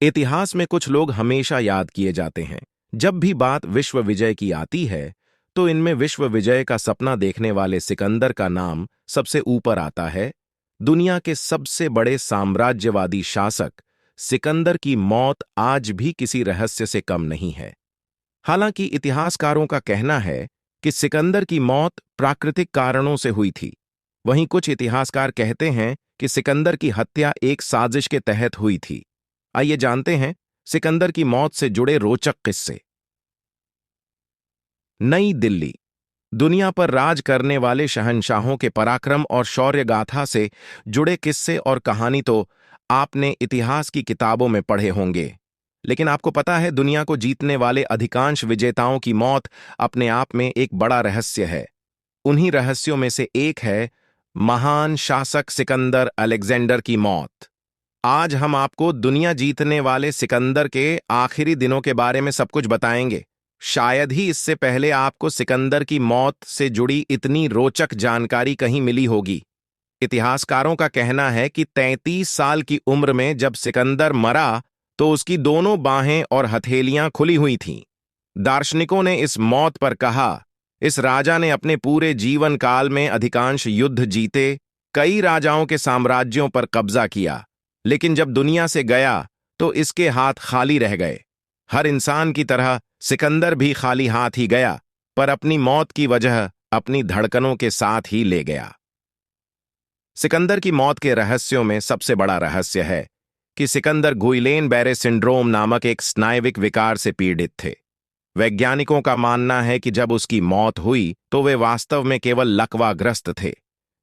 इतिहास में कुछ लोग हमेशा याद किए जाते हैं। जब भी बात विश्व विजय की आती है तो इनमें विश्व विजय का सपना देखने वाले सिकंदर का नाम सबसे ऊपर आता है। दुनिया के सबसे बड़े साम्राज्यवादी शासक सिकंदर की मौत आज भी किसी रहस्य से कम नहीं है। हालांकि इतिहासकारों का कहना है कि सिकंदर की मौत प्राकृतिक कारणों से हुई थी, वहीं कुछ इतिहासकार कहते हैं कि सिकंदर की हत्या एक साजिश के तहत हुई थी। आइए जानते हैं सिकंदर की मौत से जुड़े रोचक किस्से। नई दिल्ली। दुनिया पर राज करने वाले शहंशाहों के पराक्रम और शौर्य गाथा से जुड़े किस्से और कहानी तो आपने इतिहास की किताबों में पढ़े होंगे, लेकिन आपको पता है दुनिया को जीतने वाले अधिकांश विजेताओं की मौत अपने आप में एक बड़ा रहस्य है। उन्हीं रहस्यों में से एक है महान शासक सिकंदर अलेक्जेंडर की मौत। आज हम आपको दुनिया जीतने वाले सिकंदर के आखिरी दिनों के बारे में सब कुछ बताएंगे। शायद ही इससे पहले आपको सिकंदर की मौत से जुड़ी इतनी रोचक जानकारी कहीं मिली होगी। इतिहासकारों का कहना है कि 33 साल की उम्र में जब सिकंदर मरा तो उसकी दोनों बाहें और हथेलियां खुली हुई थीं। दार्शनिकों ने इस मौत पर कहा, इस राजा ने अपने पूरे जीवन काल में अधिकांश युद्ध जीते, कई राजाओं के साम्राज्यों पर कब्जा किया, लेकिन जब दुनिया से गया तो इसके हाथ खाली रह गए। हर इंसान की तरह सिकंदर भी खाली हाथ ही गया, पर अपनी मौत की वजह अपनी धड़कनों के साथ ही ले गया। सिकंदर की मौत के रहस्यों में सबसे बड़ा रहस्य है कि सिकंदर गुइलेन बैरे सिंड्रोम नामक एक स्नायविक विकार से पीड़ित थे। वैज्ञानिकों का मानना है कि जब उसकी मौत हुई तो वे वास्तव में केवल लकवाग्रस्त थे,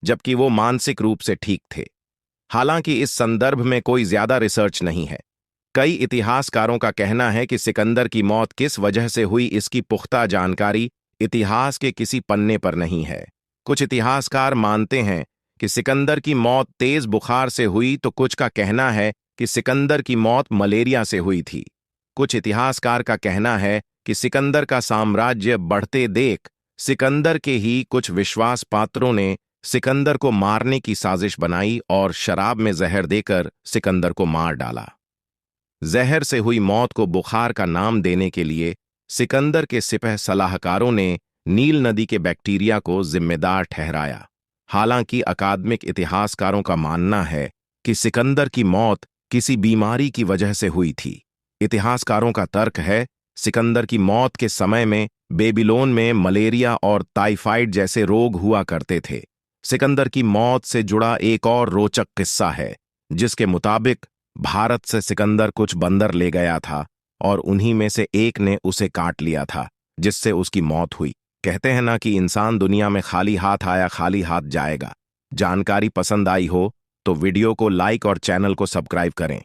जबकि वो मानसिक रूप से ठीक थे। हालांकि इस संदर्भ में कोई ज्यादा रिसर्च नहीं है। कई इतिहासकारों का कहना है कि सिकंदर की मौत किस वजह से हुई इसकी पुख्ता जानकारी इतिहास के किसी पन्ने पर नहीं है। कुछ इतिहासकार मानते हैं कि सिकंदर की मौत तेज बुखार से हुई, तो कुछ का कहना है कि सिकंदर की मौत मलेरिया से हुई थी। कुछ इतिहासकार का कहना है कि सिकंदर का साम्राज्य बढ़ते देख सिकंदर के ही कुछ विश्वास पात्रों ने सिकंदर को मारने की साजिश बनाई और शराब में जहर देकर सिकंदर को मार डाला। जहर से हुई मौत को बुखार का नाम देने के लिए सिकंदर के सिपह सलाहकारों ने नील नदी के बैक्टीरिया को जिम्मेदार ठहराया। हालांकि अकादमिक इतिहासकारों का मानना है कि सिकंदर की मौत किसी बीमारी की वजह से हुई थी। इतिहासकारों का तर्क है सिकंदर की मौत के समय में बेबीलोन में मलेरिया और टाइफाइड जैसे रोग हुआ करते थे। सिकंदर की मौत से जुड़ा एक और रोचक किस्सा है, जिसके मुताबिक भारत से सिकंदर कुछ बंदर ले गया था और उन्हीं में से एक ने उसे काट लिया था, जिससे उसकी मौत हुई। कहते हैं ना कि इंसान दुनिया में खाली हाथ आया खाली हाथ जाएगा। जानकारी पसंद आई हो तो वीडियो को लाइक और चैनल को सब्सक्राइब करें।